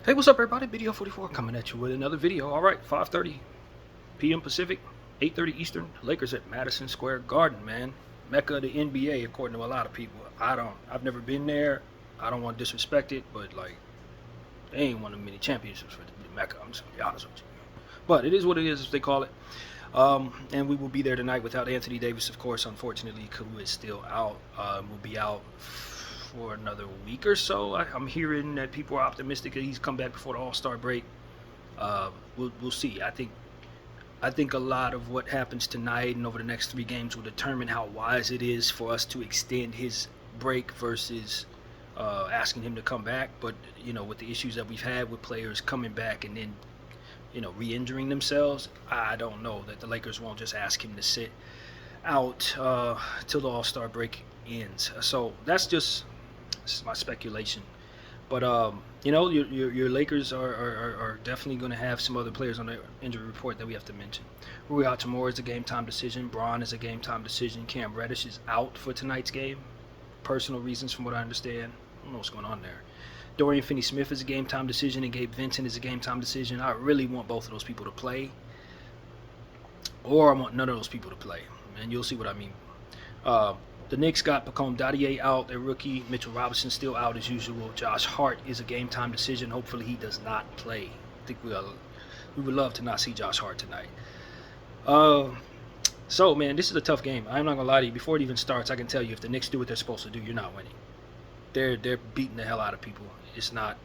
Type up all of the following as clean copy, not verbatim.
Hey, what's up, everybody? Video 44 coming at you with another video. All right, 5:30 p.m. Pacific, 8:30 Eastern. Lakers at Madison Square Garden, man. Mecca of the NBA, according to a lot of people. I've never been there. I don't want to disrespect it, but like, they ain't won many championships for the Mecca. I'm just gonna be honest with you. But it is what it is, as they call it. And we will be there tonight without Anthony Davis, of course. Unfortunately, who is still out. Will be out for another week or so. I'm hearing that people are optimistic that he's come back before the All-Star break. We'll see. I think a lot of what happens tonight and over the next 3 games will determine how wise it is for us to extend his break versus asking him to come back. But with the issues that we've had with players coming back and then re-injuring themselves, I don't know that the Lakers won't just ask him to sit out till the All-Star break ends. So that's just my speculation. But your Lakers are definitely going to have some other players on their injury report that we have to mention. Rui Hachimura is a game time decision. Braun is a game time decision. Cam Reddish is out for tonight's game. Personal reasons, from what I understand. I don't know what's going on there. Dorian Finney-Smith is a game time decision, and Gabe Vincent is a game time decision. I really want both of those people to play, or I want none of those people to play, and you'll see what I mean. The Knicks got Pacome Dadier out, their rookie. Mitchell Robinson still out as usual. Josh Hart is a game time decision. Hopefully he does not play. I think we would love to not see Josh Hart tonight. So man, this is a tough game. I'm not gonna lie to you. Before it even starts, I can tell you, if the Knicks do what they're supposed to do, you're not winning. They're beating the hell out of people. It's not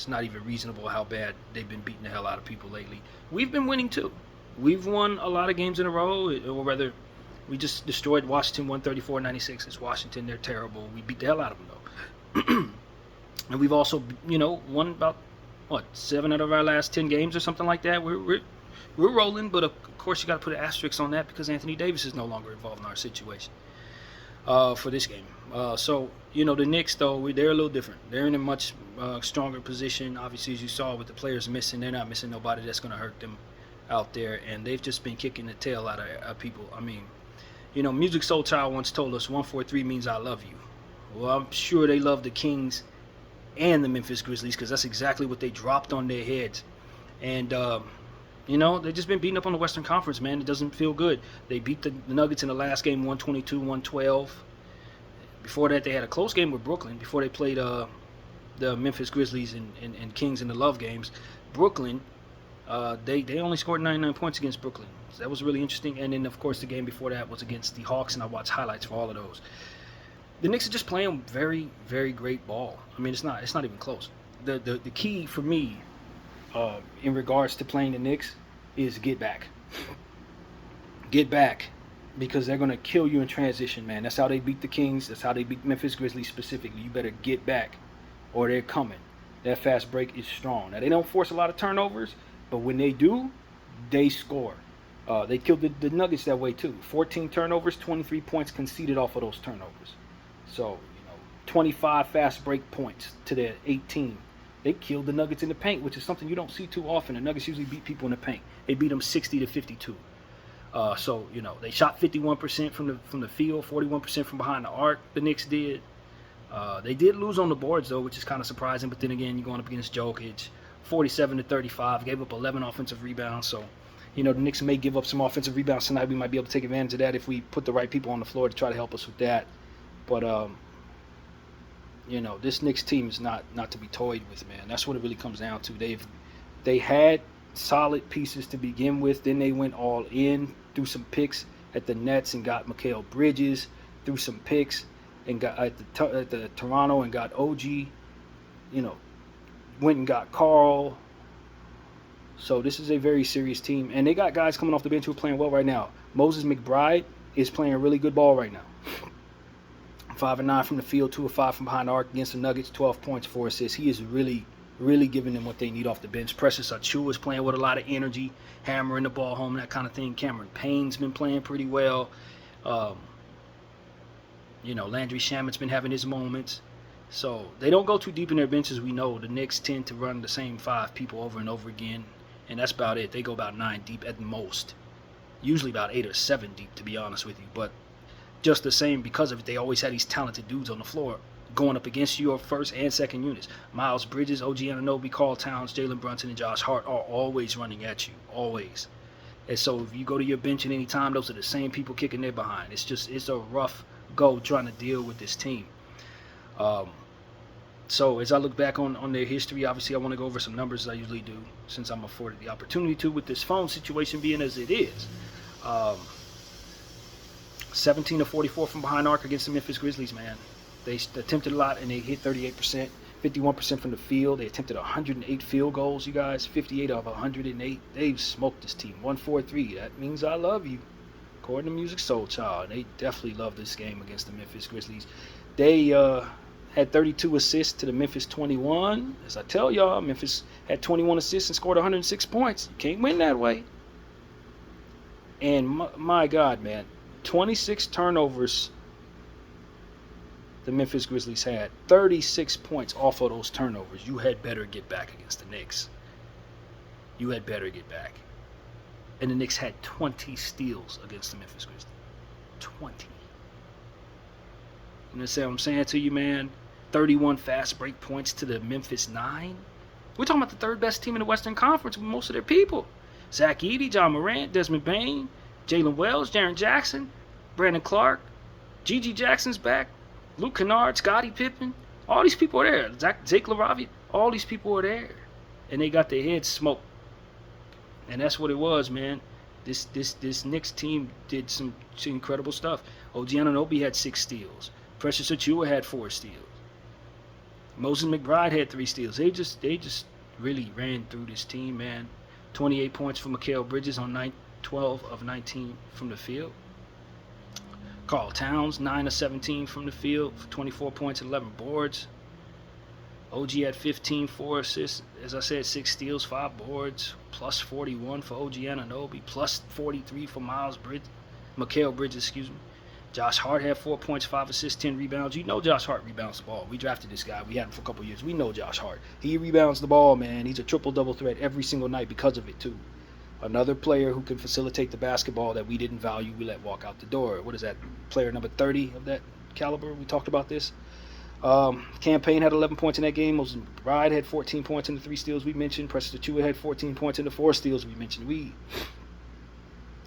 even reasonable how bad they've been beating the hell out of people lately. We've been winning too. We've won a lot of games in a row, or rather, we just destroyed Washington 134-96. It's Washington. They're terrible. We beat the hell out of them, though. And we've also, won about, 7 out of our last 10 games or something like that. We're rolling, but of course you got to put an asterisk on that because Anthony Davis is no longer involved in our situation for this game. So, the Knicks, though, they're a little different. They're in a much stronger position. Obviously, as you saw with the players missing, they're not missing nobody that's going to hurt them out there. And they've just been kicking the tail out of people. I mean, Music Soul Child once told us 143 means I love you. Well, I'm sure they love the Kings and the Memphis Grizzlies because that's exactly what they dropped on their heads. And, they've just been beating up on the Western Conference, man. It doesn't feel good. They beat the Nuggets in the last game 122-112. Before that, they had a close game with Brooklyn before they played the Memphis Grizzlies and Kings in the Love games. Brooklyn, they only scored 99 points against Brooklyn. So that was really interesting. And then, of course, the game before that was against the Hawks, and I watched highlights for all of those. The Knicks are just playing very, very great ball. I mean, it's not even close. The key for me in regards to playing the Knicks is get back. Get back, because they're going to kill you in transition, man. That's how they beat the Kings. That's how they beat Memphis Grizzlies specifically. You better get back, or they're coming. That fast break is strong. Now, they don't force a lot of turnovers, but when they do, they score. They killed the Nuggets that way too. 14 turnovers, 23 points conceded off of those turnovers. So, 25 fast break points to their 18. They killed the Nuggets in the paint, which is something you don't see too often. The Nuggets usually beat people in the paint. They beat them 60-52. So, they shot 51% from the field, 41% from behind the arc. The Knicks did. They did lose on the boards, though, which is kind of surprising. But then again, you're going up against Jokic. 47-35, gave up 11 offensive rebounds. So, the Knicks may give up some offensive rebounds tonight. We might be able to take advantage of that if we put the right people on the floor to try to help us with that. But, this Knicks team is not to be toyed with, man. That's what it really comes down to. They had solid pieces to begin with. Then they went all in, threw some picks at the Nets and got Mikal Bridges, threw some picks and got at the Toronto and got OG. Went and got Carl. So this is a very serious team. And they got guys coming off the bench who are playing well right now. Moses McBride is playing really good ball right now. 5 of 9 from the field, 2 of 5 from behind the arc against the Nuggets, 12 points, 4 assists. He is really, really giving them what they need off the bench. Precious Achiuwa is playing with a lot of energy, hammering the ball home, that kind of thing. Cameron Payne's been playing pretty well. Landry Shamit's been having his moments. So they don't go too deep in their benches. We know the Knicks tend to run the same 5 people over and over again, and that's about it. They go about 9 deep at the most. Usually about 8 or 7 deep, to be honest with you. But just the same, because of it, they always had these talented dudes on the floor. going up against your first and second units. Miles Bridges, OG Anunoby, Karl Towns, Jalen Brunson, and Josh Hart are always running at you, always. And so if you go to your bench at any time, those are the same people kicking their behind. It's a rough go trying to deal with this team. So as I look back on their history, obviously I want to go over some numbers as I usually do, since I'm afforded the opportunity to, with this phone situation being as it is. 17 of 44 from behind arc against the Memphis Grizzlies, man. They attempted a lot and they hit 38%, 51% from the field. They attempted 108 field goals, you guys, 58 of 108. They've smoked this team, 143. That means I love you, according to Music Soul Child. They definitely love this game against the Memphis Grizzlies. They had 32 assists to the Memphis 21. As I tell y'all, Memphis had 21 assists and scored 106 points. You can't win that way. And my God, man, 26 turnovers the Memphis Grizzlies had. 36 points off of those turnovers. You had better get back against the Knicks. You had better get back. And the Knicks had 20 steals against the Memphis Grizzlies. 20. You understand what I'm saying to you, man? 31 fast break points to the Memphis 9. We're talking about the third best team in the Western Conference with most of their people. Zach Edey, John Morant, Desmond Bane, Jalen Wells, Jaren Jackson, Brandon Clark, Gigi Jackson's back, Luke Kennard, Scottie Pippen. All these people are there. Zach LaRavia, all these people are there. And they got their heads smoked. And that's what it was, man. This Knicks team did some incredible stuff. OG Anunoby had 6 steals. Precious Achiuwa had 4 steals. Moses McBride had 3 steals. They just really ran through this team, man. 28 points for Mikal Bridges on 12 of 19 from the field. Karl Towns, 9 of 17 from the field for 24 points and 11 boards. OG had 15, 4 assists. As I said, 6 steals, 5 boards. Plus 41 for OG Anunoby. Plus 43 for Mikal Bridges, excuse me. Josh Hart had 4 points, 5 assists, 10 rebounds. You know Josh Hart rebounds the ball. We drafted this guy. We had him for a couple years. We know Josh Hart. He rebounds the ball, man. He's a triple-double threat every single night because of it, too. Another player who can facilitate the basketball that we didn't value, we let walk out the door. What is that? Player number 30 of that caliber? We talked about this. Cam Payne had 11 points in that game. Moses McBride had 14 points in the 3 steals we mentioned. Precious Achiuwa had 14 points in the 4 steals we mentioned. We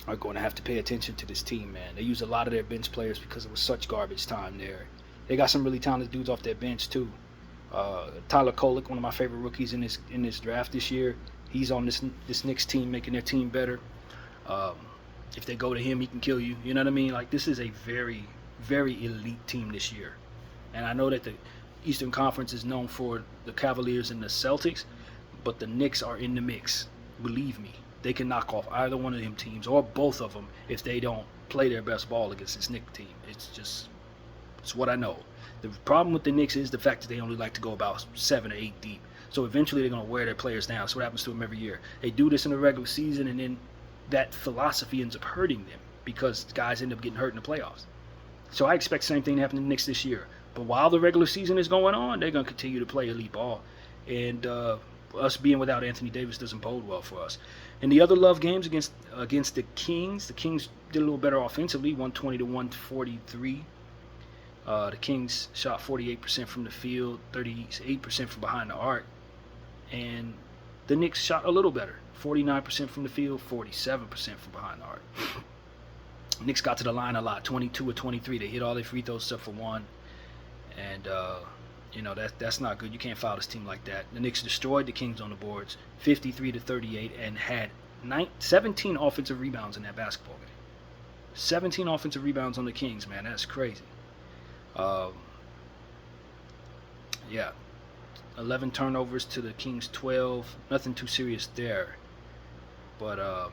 are going to have to pay attention to this team, man. They use a lot of their bench players because it was such garbage time there. They got some really talented dudes off their bench too. Tyler Kolek, one of my favorite rookies in this draft this year. He's on this Knicks team, making their team better. If they go to him, he can kill you. You know what I mean? Like, this is a very, very elite team this year. And I know that the Eastern Conference is known for the Cavaliers and the Celtics, but the Knicks are in the mix. Believe me. They can knock off either one of them teams or both of them if they don't play their best ball against this Knicks team. It's what I know. The problem with the Knicks is the fact that they only like to go about 7 or 8 deep. So eventually they're going to wear their players down. That's what happens to them every year. They do this in the regular season, and then that philosophy ends up hurting them because guys end up getting hurt in the playoffs. So I expect the same thing to happen to the Knicks this year. But while the regular season is going on, they're going to continue to play elite ball. And us being without Anthony Davis doesn't bode well for us. In the other love games against the Kings did a little better offensively, 120 to 143. The Kings shot 48% from the field, 38% from behind the arc. And the Knicks shot a little better, 49% from the field, 47% from behind the arc. Knicks got to the line a lot, 22 or 23. They hit all their free throws except for one. And that's not good. You can't foul this team like that. The Knicks destroyed the Kings on the boards, 53 to 38, and had 17 offensive rebounds in that basketball game. 17 offensive rebounds on the Kings, man. That's crazy. 11 turnovers to the Kings 12. Nothing too serious there. But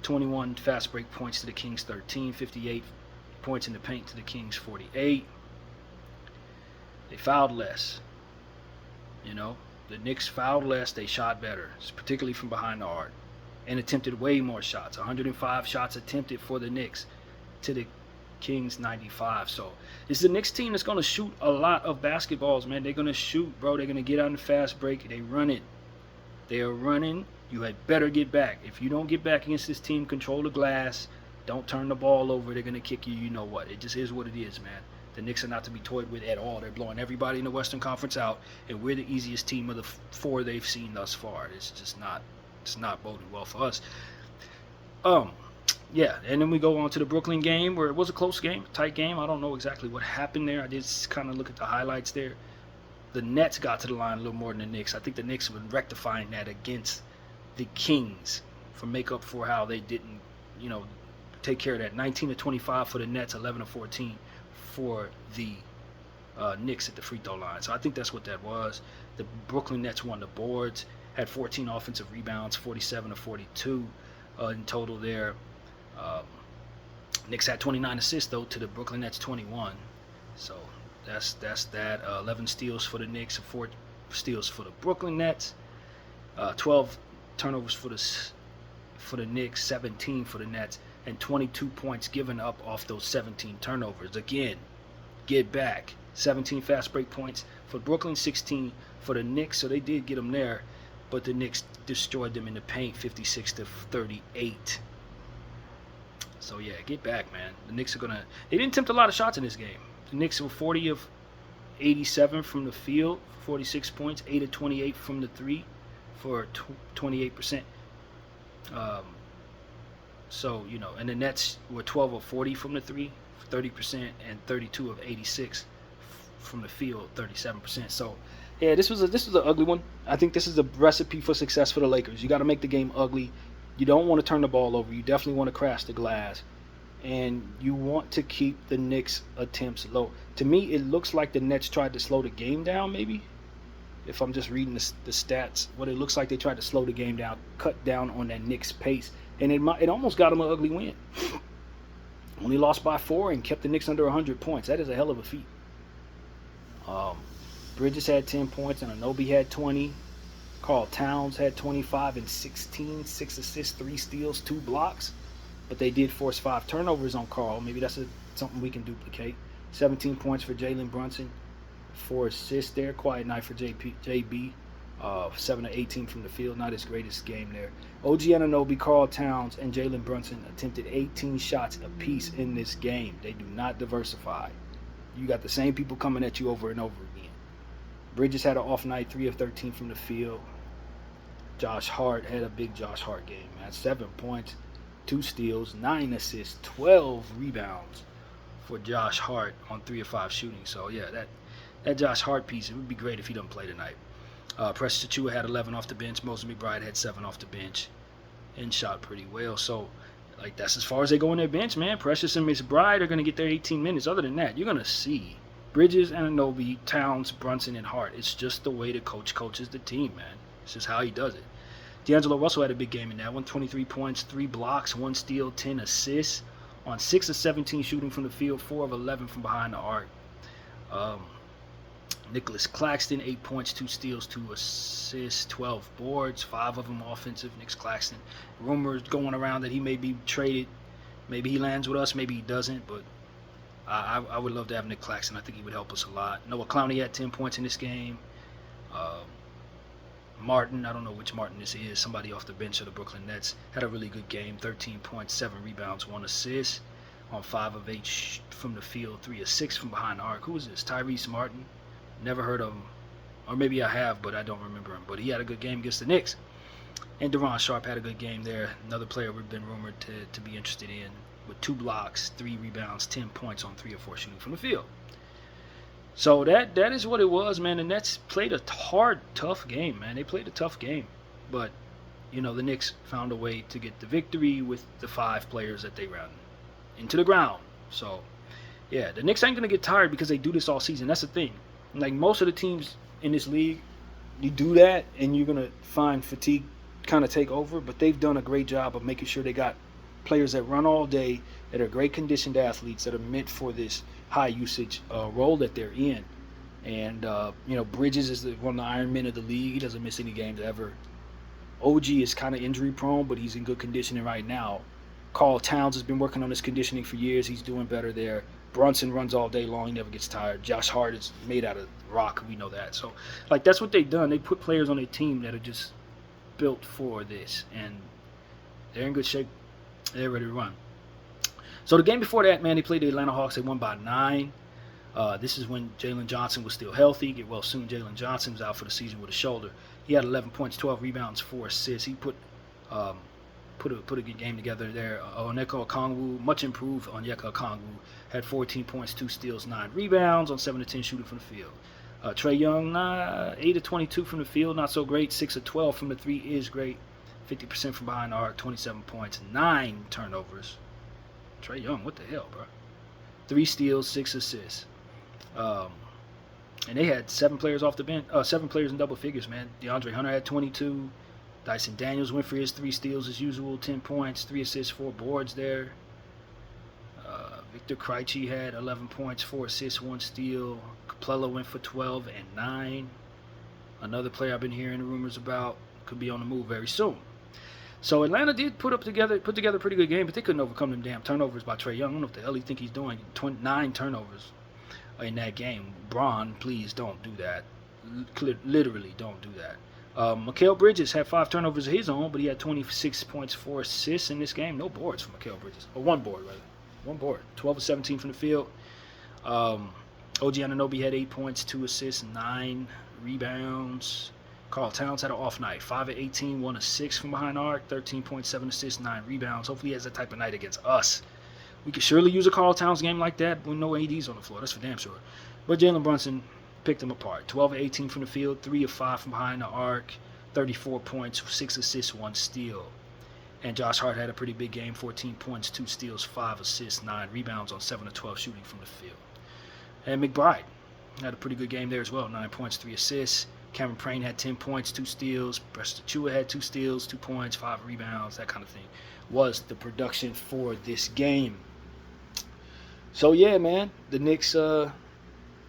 21 fast break points to the Kings 13. 58 points in the paint to the Kings 48. They fouled less. The Knicks fouled less. They shot better, particularly from behind the arc, and attempted way more shots. 105 shots attempted for the Knicks to the Kings 95. So this is the Knicks team that's going to shoot a lot of basketballs, man. They're going to shoot, bro. They're going to get out in the fast break. They run it. They are running. You had better get back. If you don't get back against this team, control the glass. Don't turn the ball over. They're going to kick you. You know what? It just is what it is, man. The Knicks are not to be toyed with at all. They're blowing everybody in the Western Conference out, and we're the easiest team of the four they've seen thus far. It's not boding well for us. Yeah, and then we go on to the Brooklyn game where it was a close game, tight game. I don't know exactly what happened there. I did kind of look at the highlights there. The Nets got to the line a little more than the Knicks. I think the Knicks were rectifying that against the Kings for make up for how they didn't, take care of that. 19-25 for the Nets, 11-14 for the Knicks at the free throw line. So I think that's what that was. The Brooklyn Nets won the boards, had 14 offensive rebounds, 47-42 in total there. Knicks had 29 assists though to the Brooklyn Nets 21. So that's that. 11 steals for the Knicks, 4 steals for the Brooklyn Nets. 12 turnovers for the Knicks, 17 for the Nets, and 22 points given up off those 17 turnovers. Again, get back. 17 fast break points for Brooklyn, 16 for the Knicks. So they did get them there, but the Knicks destroyed them in the paint, 56-38. So yeah, get back, man. The Knicks they didn't attempt a lot of shots in this game. The Knicks were 40 of 87 from the field, 46 points, 8 of 28 from the three for 28%. So, and the Nets were 12 of 40 from the three, 30%, and 32 of 86 from the field, 37%. So, yeah, this was an ugly one. I think this is a recipe for success for the Lakers. You got to make the game ugly. You don't want to turn the ball over. You definitely want to crash the glass. And you want to keep the Knicks' attempts low. To me, it looks like the Nets tried to slow the game down, maybe. If I'm just reading the stats, what it looks like they tried to slow the game down, cut down on that Knicks pace. And it almost got them an ugly win. Only lost by 4 and kept the Knicks under 100 points. That is a hell of a feat. Bridges had 10 points and Anunoby had 20. Karl Towns had 25 and 16, 6 assists, 3 steals, 2 blocks. But they did force 5 turnovers on Karl. Maybe that's something we can duplicate. 17 points for Jalen Brunson, 4 assists there. Quiet night for JB. 7 of 18 from the field. Not his greatest game there. OG Anunoby, Karl Towns, and Jalen Brunson attempted 18 shots apiece in this game. They do not diversify. You got the same people coming at you over and over again. Bridges had an off night, 3 of 13 from the field. Josh Hart had a big Josh Hart game, man. 7 points, 2 steals, 9 assists, 12 rebounds for Josh Hart on 3 of 5 shooting. So, yeah, that Josh Hart piece, it would be great if he doesn't play tonight. Precious Achiuwa had 11 off the bench. Moses McBride had 7 off the bench and shot pretty well. So, that's as far as they go on their bench, man. Precious and McBride are going to get their 18 minutes. Other than that, you're going to see Bridges, Anunoby, Towns, Brunson, and Hart. It's just the way the coach coaches the team, man. It's just how he does it. D'Angelo Russell had a big game in that one. 23 points, 3 blocks, 1 steal, 10 assists on 6 of 17 shooting from the field, 4 of 11 from behind the arc. Nicholas Claxton, 8 points, 2 steals, 2 assists, 12 boards, 5 of them offensive. Nick Claxton. Rumors going around that he may be traded. Maybe he lands with us, maybe he doesn't, but I would love to have Nick Claxton. I think he would help us a lot. Noah Clowney had 10 points in this game. Martin, I don't know which Martin this is, somebody off the bench of the Brooklyn Nets, had a really good game. 13 points, 7 rebounds, 1 assist on 5 of 8 from the field, 3 of 6 from behind the arc. Who is this? Tyrese Martin. Never heard of him. Or maybe I have, but I don't remember him. But he had a good game against the Knicks. And Deron Sharp had a good game there. Another player we've been rumored to be interested in, with 2 blocks, 3 rebounds, 10 points on 3 of 4 shooting from the field. So that is what it was, man. The Nets played a hard, tough game, man. They played a tough game. But, the Knicks found a way to get the victory with the 5 players that they ran into the ground. So, yeah, the Knicks ain't going to get tired because they do this all season. That's the thing. Like most of the teams in this league, you do that and you're going to find fatigue kind of take over. But they've done a great job of making sure they got players that run all day, that are great conditioned athletes, that are meant for this high usage role that they're in. And, Bridges is one of the Iron Men of the league. He doesn't miss any games ever. OG is kind of injury prone, but he's in good conditioning right now. Karl Towns has been working on his conditioning for years. He's doing better there. Brunson runs all day long. He never gets tired. Josh Hart is made out of rock. We know that. So, that's what they've done. They put players on their team that are just built for this. And they're in good shape. They're ready to run. So, the game before that, man, they played the Atlanta Hawks. They won by 9. This is when Jalen Johnson was still healthy. Get well soon. Jalen Johnson was out for the season with a shoulder. He had 11 points, 12 rebounds, 4 assists. He um, put a good game together there. Onyeka Okongwu, much improved. Onyeka Okongwu had 14 points, 2 steals, 9 rebounds on 7 of 10 shooting from the field. Trae Young, 8 of 22 from the field, not so great. 6 of 12 from the 3 is great. 50% from behind the arc, 27 points, 9 turnovers. Trae Young, what the hell, bro? 3 steals, 6 assists. And they had 7 players off the bench, 7 players in double figures, man. DeAndre Hunter had 22. Dyson Daniels went for his 3 steals as usual, 10 points, 3 assists, 4 boards there. Victor Krejci had 11 points, 4 assists, 1 steal. Capella went for 12 and 9. Another player I've been hearing rumors about, could be on the move very soon. So Atlanta did put together a pretty good game, but they couldn't overcome them damn turnovers by Trae Young. I don't know what the hell he think he's doing. 9 turnovers in that game. Bron, please don't do that. Literally don't do that. Mikal Bridges had 5 turnovers of his own, but he had 26 points, 4 assists in this game. No boards for Mikal Bridges. Or 1 board, rather. 1 board. 12 of 17 from the field. OG Anunoby had 8 points, 2 assists, 9 rebounds. Karl Towns had an off night. 5 of 18, 1 of 6 from behind the arc, 13.7 assists, 9 rebounds. Hopefully he has that type of night against us. We could surely use a Karl Towns game like that with no ADs on the floor. That's for damn sure. But Jalen Brunson picked them apart. 12 of 18 from the field, 3 of 5 from behind the arc, 34 points, 6 assists, 1 steal. And Josh Hart had a pretty big game, 14 points, 2 steals, 5 assists, 9 rebounds on 7 of 12 shooting from the field. And McBride had a pretty good game there as well, 9 points, 3 assists. Cameron Payne had 10 points, 2 steals. Preston Chua had 2 steals, 2 points, 5 rebounds, that kind of thing was the production for this game. So, yeah, man, the Knicks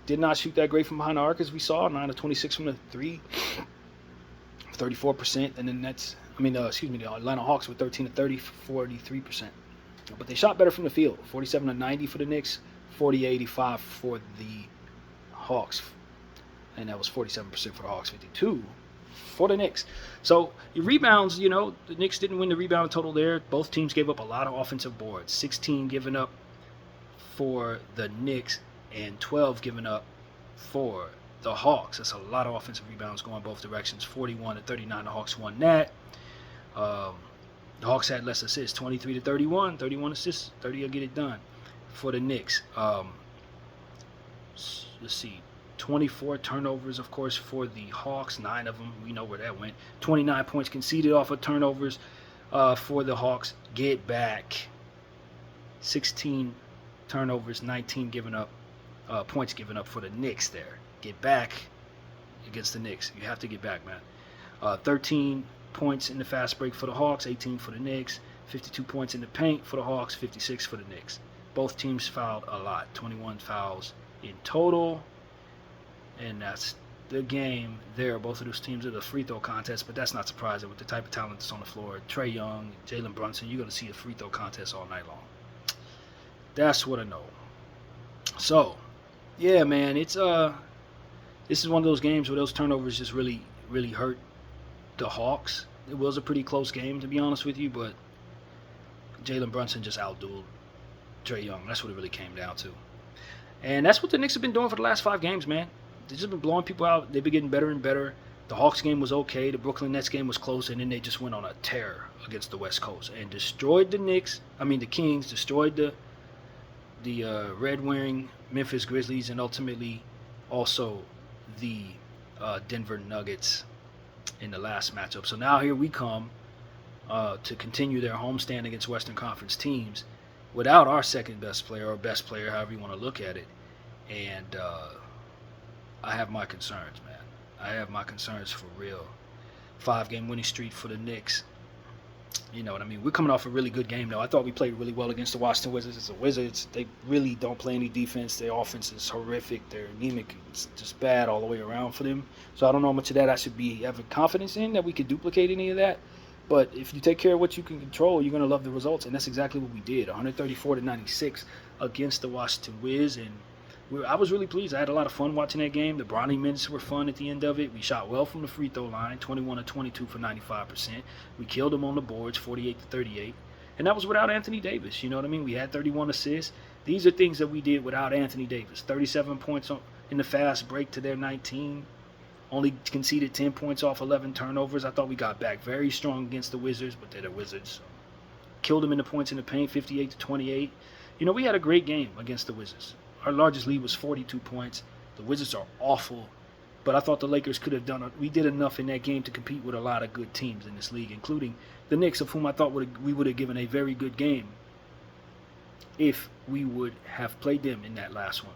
did not shoot that great from behind the arc as we saw, 9 of 26 from the 3, 34%. And then the Atlanta Hawks were 13 of 30, 43%. But they shot better from the field, 47 of 90 for the Knicks, 40-85 for the Hawks. And that was 47% for the Hawks, 52 for the Knicks. So your rebounds, the Knicks didn't win the rebound total there. Both teams gave up a lot of offensive boards. 16 given up for the Knicks and 12 given up for the Hawks. That's a lot of offensive rebounds going both directions. 41 to 39, the Hawks won that. The Hawks had less assists, 23 to 31, 31 assists, 30 will get it done for the Knicks. Let's see. 24 turnovers, of course, for the Hawks. 9 of them, we know where that went. 29 points conceded off of turnovers for the Hawks. Get back. 16 turnovers, 19 given up, points given up for the Knicks there. Get back against the Knicks. You have to get back, man. 13 points in the fast break for the Hawks, 18 for the Knicks. 52 points in the paint for the Hawks, 56 for the Knicks. Both teams fouled a lot. 21 fouls in total. And that's the game there. Both of those teams are the free throw contest, but that's not surprising with the type of talent that's on the floor. Trae Young, Jalen Brunson, you're going to see a free throw contest all night long. That's what I know. So, yeah, man, this is one of those games where those turnovers just really, really hurt the Hawks. It was a pretty close game, to be honest with you, but Jalen Brunson just outdueled Trae Young. That's what it really came down to. And that's what the Knicks have been doing for the last 5 games, man. They've just been blowing people out. They've been getting better and better. The Hawks game was okay. The Brooklyn Nets game was close, and then they just went on a tear against the West Coast and destroyed the Kings, destroyed the red-wearing Memphis Grizzlies, and ultimately also the Denver Nuggets in the last matchup. So now here we come to continue their homestand against Western Conference teams without our second best player or best player, however you want to look at it. And I have my concerns, man. I have my concerns for real. 5-game winning streak for the Knicks. You know what I mean? We're coming off a really good game, though. I thought we played really well against the Washington Wizards. As the Wizards, they really don't play any defense. Their offense is horrific. They're anemic. It's just bad all the way around for them. So I don't know how much of that I should be having confidence in, that we could duplicate any of that. But if you take care of what you can control, you're going to love the results. And that's exactly what we did. 134-96 against the Washington Wiz. And I was really pleased. I had a lot of fun watching that game. The Bronny minutes were fun at the end of it. We shot well from the free throw line, 21 of 22 for 95%. We killed them on the boards, 48-38. And that was without Anthony Davis. You know what I mean? We had 31 assists. These are things that we did without Anthony Davis. 37 points in the fast break to their 19. Only conceded 10 points off 11 turnovers. I thought we got back very strong against the Wizards, but they're the Wizards. Killed them in the points in the paint, 58-28. We had a great game against the Wizards. Our largest lead was 42 points. The Wizards are awful, but I thought the Lakers could have done. We did enough in that game to compete with a lot of good teams in this league, including the Knicks, of whom I thought we would have given a very good game if we would have played them in that last one.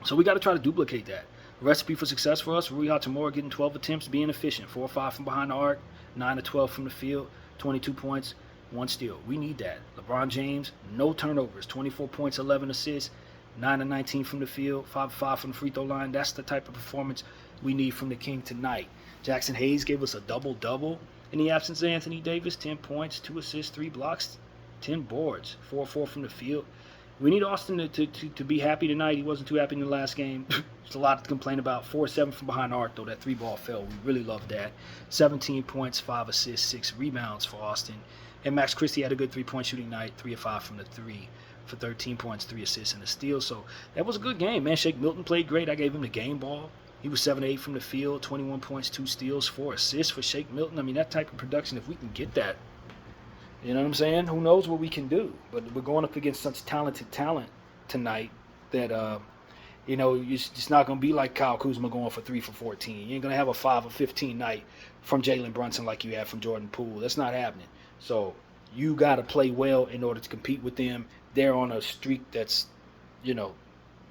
So we got to try to duplicate that. Recipe for success for us: Rui Hachimura getting 12 attempts, being efficient, 4 or 5 from behind the arc, 9 or 12 from the field, 22 points, 1 steal. We need that. LeBron James, no turnovers, 24 points, 11 assists, 9 or 19 from the field, 5 or 5 from the free throw line. That's the type of performance we need from the King tonight. Jackson Hayes gave us a double-double in the absence of Anthony Davis: 10 points, 2 assists, 3 blocks, 10 boards, 4 or 4 from the field. We need Austin to be happy tonight. He wasn't too happy in the last game. There's a lot to complain about. 4 or 7 from behind the arc, though. That 3-ball fell. We really love that. 17 points, 5 assists, 6 rebounds for Austin. And Max Christie had a good 3-point shooting night, 3 or 5 from the 3 for 13 points, 3 assists, and a steal. So that was a good game, man. Shake Milton played great. I gave him the game ball. He was 7-8 from the field, 21 points, 2 steals, 4 assists for Shake Milton. I mean, that type of production, if we can get that, you know what I'm saying? Who knows what we can do? But we're going up against such talented talent tonight that, it's not going to be like Kyle Kuzma going for 3 for 14. You ain't going to have a 5 or 15 night from Jalen Brunson like you had from Jordan Poole. That's not happening. So you got to play well in order to compete with them. They're on a streak that's,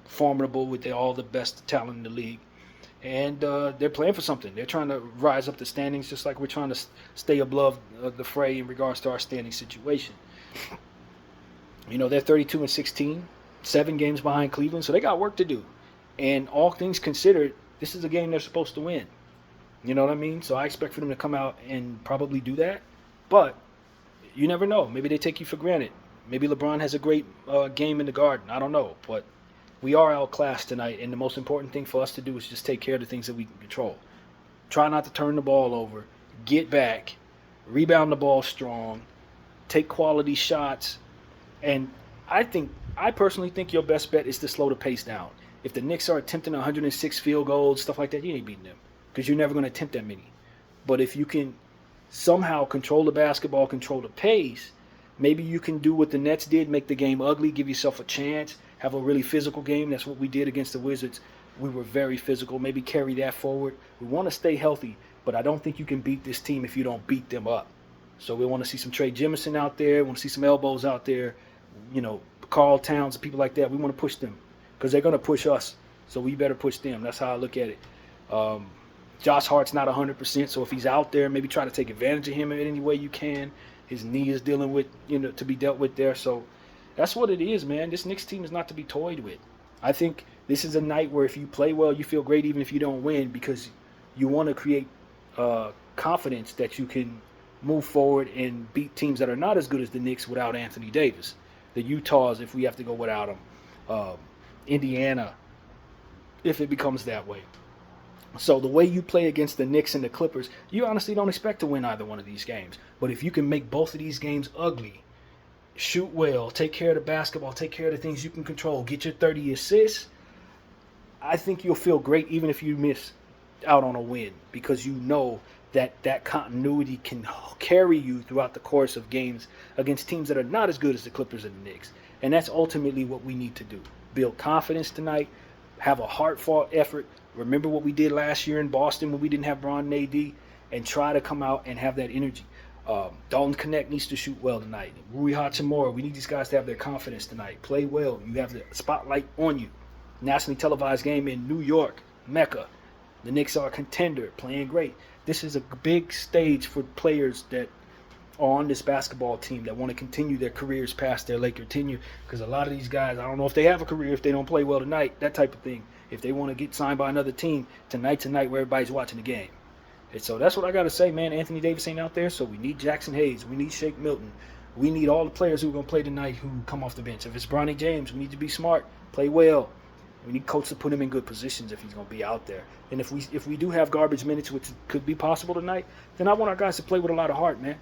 formidable with all the best talent in the league. And they're playing for something. They're trying to rise up the standings just like we're trying to stay above the fray in regards to our standing situation. They're 32-16, 7 games behind Cleveland, so they got work to do. And all things considered, this is a game they're supposed to win. You know what I mean? So I expect for them to come out and probably do that. But you never know. Maybe they take you for granted. Maybe LeBron has a great game in the Garden. I don't know. But we are outclassed tonight, and the most important thing for us to do is just take care of the things that we can control. Try not to turn the ball over. Get back. Rebound the ball strong. Take quality shots. And I personally think your best bet is to slow the pace down. If the Knicks are attempting 106 field goals, stuff like that, you ain't beating them because you're never going to attempt that many. But if you can somehow control the basketball, control the pace, maybe you can do what the Nets did, make the game ugly, give yourself a chance, have a really physical game. That's what we did against the Wizards. We were very physical. Maybe carry that forward. We want to stay healthy, but I don't think you can beat this team if you don't beat them up. So we want to see some Trey Jemison out there. We want to see some elbows out there. Carl Towns, people like that. We want to push them because they're going to push us. So we better push them. That's how I look at it. Josh Hart's not 100%, so if he's out there, maybe try to take advantage of him in any way you can. His knee is dealing with, to be dealt with there. So that's what it is, man. This Knicks team is not to be toyed with. I think this is a night where if you play well, you feel great even if you don't win because you want to create confidence that you can move forward and beat teams that are not as good as the Knicks without Anthony Davis. The Utahs, if we have to go without them. Indiana, if it becomes that way. So the way you play against the Knicks and the Clippers, you honestly don't expect to win either one of these games. But if you can make both of these games ugly, shoot well, take care of the basketball, take care of the things you can control, get your 30 assists, I think you'll feel great even if you miss out on a win because you know that continuity can carry you throughout the course of games against teams that are not as good as the Clippers and the Knicks. And that's ultimately what we need to do. Build confidence tonight, have a hard-fought effort. Remember what we did last year in Boston when we didn't have Bron and AD, and try to come out and have that energy. Dalton Connect needs to shoot well tonight. Rui Hachimura, we need these guys to have their confidence tonight. Play well. You have the spotlight on you. Nationally televised game in New York, Mecca. The Knicks are a contender, playing great. This is a big stage for players that are on this basketball team that want to continue their careers past their Laker tenure because a lot of these guys, I don't know if they have a career if they don't play well tonight, that type of thing. If they want to get signed by another team, tonight's a night where everybody's watching the game. And so that's what I got to say, man. Anthony Davis ain't out there, so we need Jackson Hayes. We need Shake Milton. We need all the players who are going to play tonight who come off the bench. If it's Bronny James, we need to be smart, play well. We need coach to put him in good positions if he's going to be out there. And if we do have garbage minutes, which could be possible tonight, then I want our guys to play with a lot of heart, man.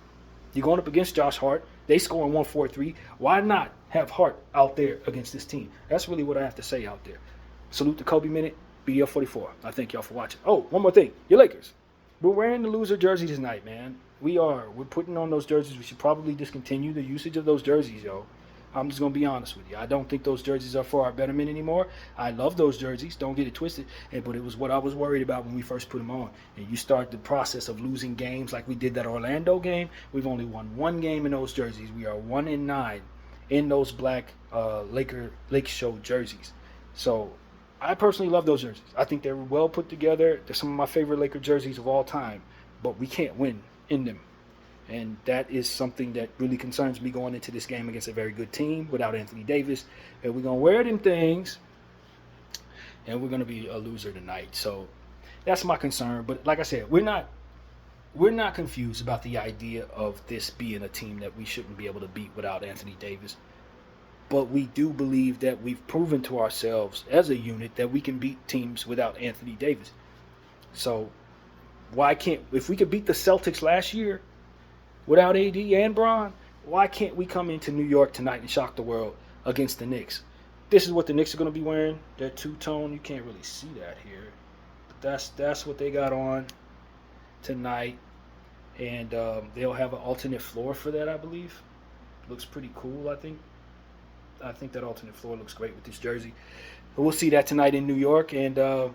You're going up against Josh Hart. They scoring 143. Why not have Hart out there against this team? That's really what I have to say out there. Salute the Kobe Minute, BDL 44. I thank y'all for watching. Oh, one more thing. Your Lakers. We're wearing the loser jersey tonight, man. We are. We're putting on those jerseys. We should probably discontinue the usage of those jerseys, yo. I'm just going to be honest with you. I don't think those jerseys are for our betterment anymore. I love those jerseys. Don't get it twisted. But it was what I was worried about when we first put them on. And you start the process of losing games like we did that Orlando game. We've only won one game in those jerseys. We are 1-9 in those black Lake Show jerseys. So I personally love those jerseys. I think they're well put together. They're some of my favorite Laker jerseys of all time. But we can't win in them. And that is something that really concerns me going into this game against a very good team without Anthony Davis. And we're going to wear them things, and we're going to be a loser tonight. So that's my concern. But like I said, we're not confused about the idea of this being a team that we shouldn't be able to beat without Anthony Davis. But we do believe that we've proven to ourselves as a unit that we can beat teams without Anthony Davis. So why can't, if we could beat the Celtics last year without AD and Bron, why can't we come into New York tonight and shock the world against the Knicks? This is what the Knicks are going to be wearing. They're two-tone. You can't really see that here. But that's what they got on tonight. And they'll have an alternate floor for that, I believe. Looks pretty cool, I think. I think that alternate floor looks great with this jersey. But we'll see that tonight in New York. And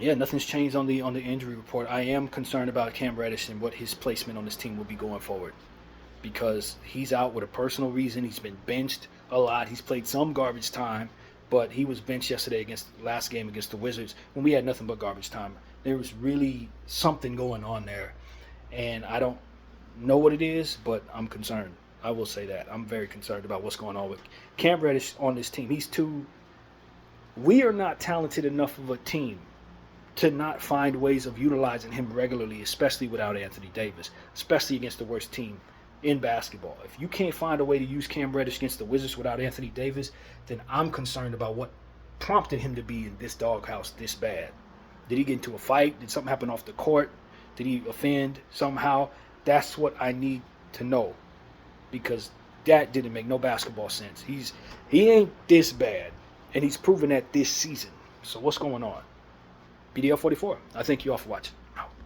yeah, nothing's changed on the injury report. I am concerned about Cam Reddish and what his placement on this team will be going forward, because he's out with a personal reason. He's been benched a lot. He's played some garbage time, but he was benched yesterday last game against the Wizards when we had nothing but garbage time. There was really something going on there, and I don't know what it is, but I'm concerned. I will say that. I'm very concerned about what's going on with Cam Reddish on this team. We are not talented enough of a team to not find ways of utilizing him regularly, especially without Anthony Davis, especially against the worst team in basketball. If you can't find a way to use Cam Reddish against the Wizards without Anthony Davis, then I'm concerned about what prompted him to be in this doghouse this bad. Did he get into a fight? Did something happen off the court? Did he offend somehow? That's what I need to know, because that didn't make no basketball sense. He ain't this bad, and he's proven that this season. So what's going on? BDL 44. I thank you all for watching.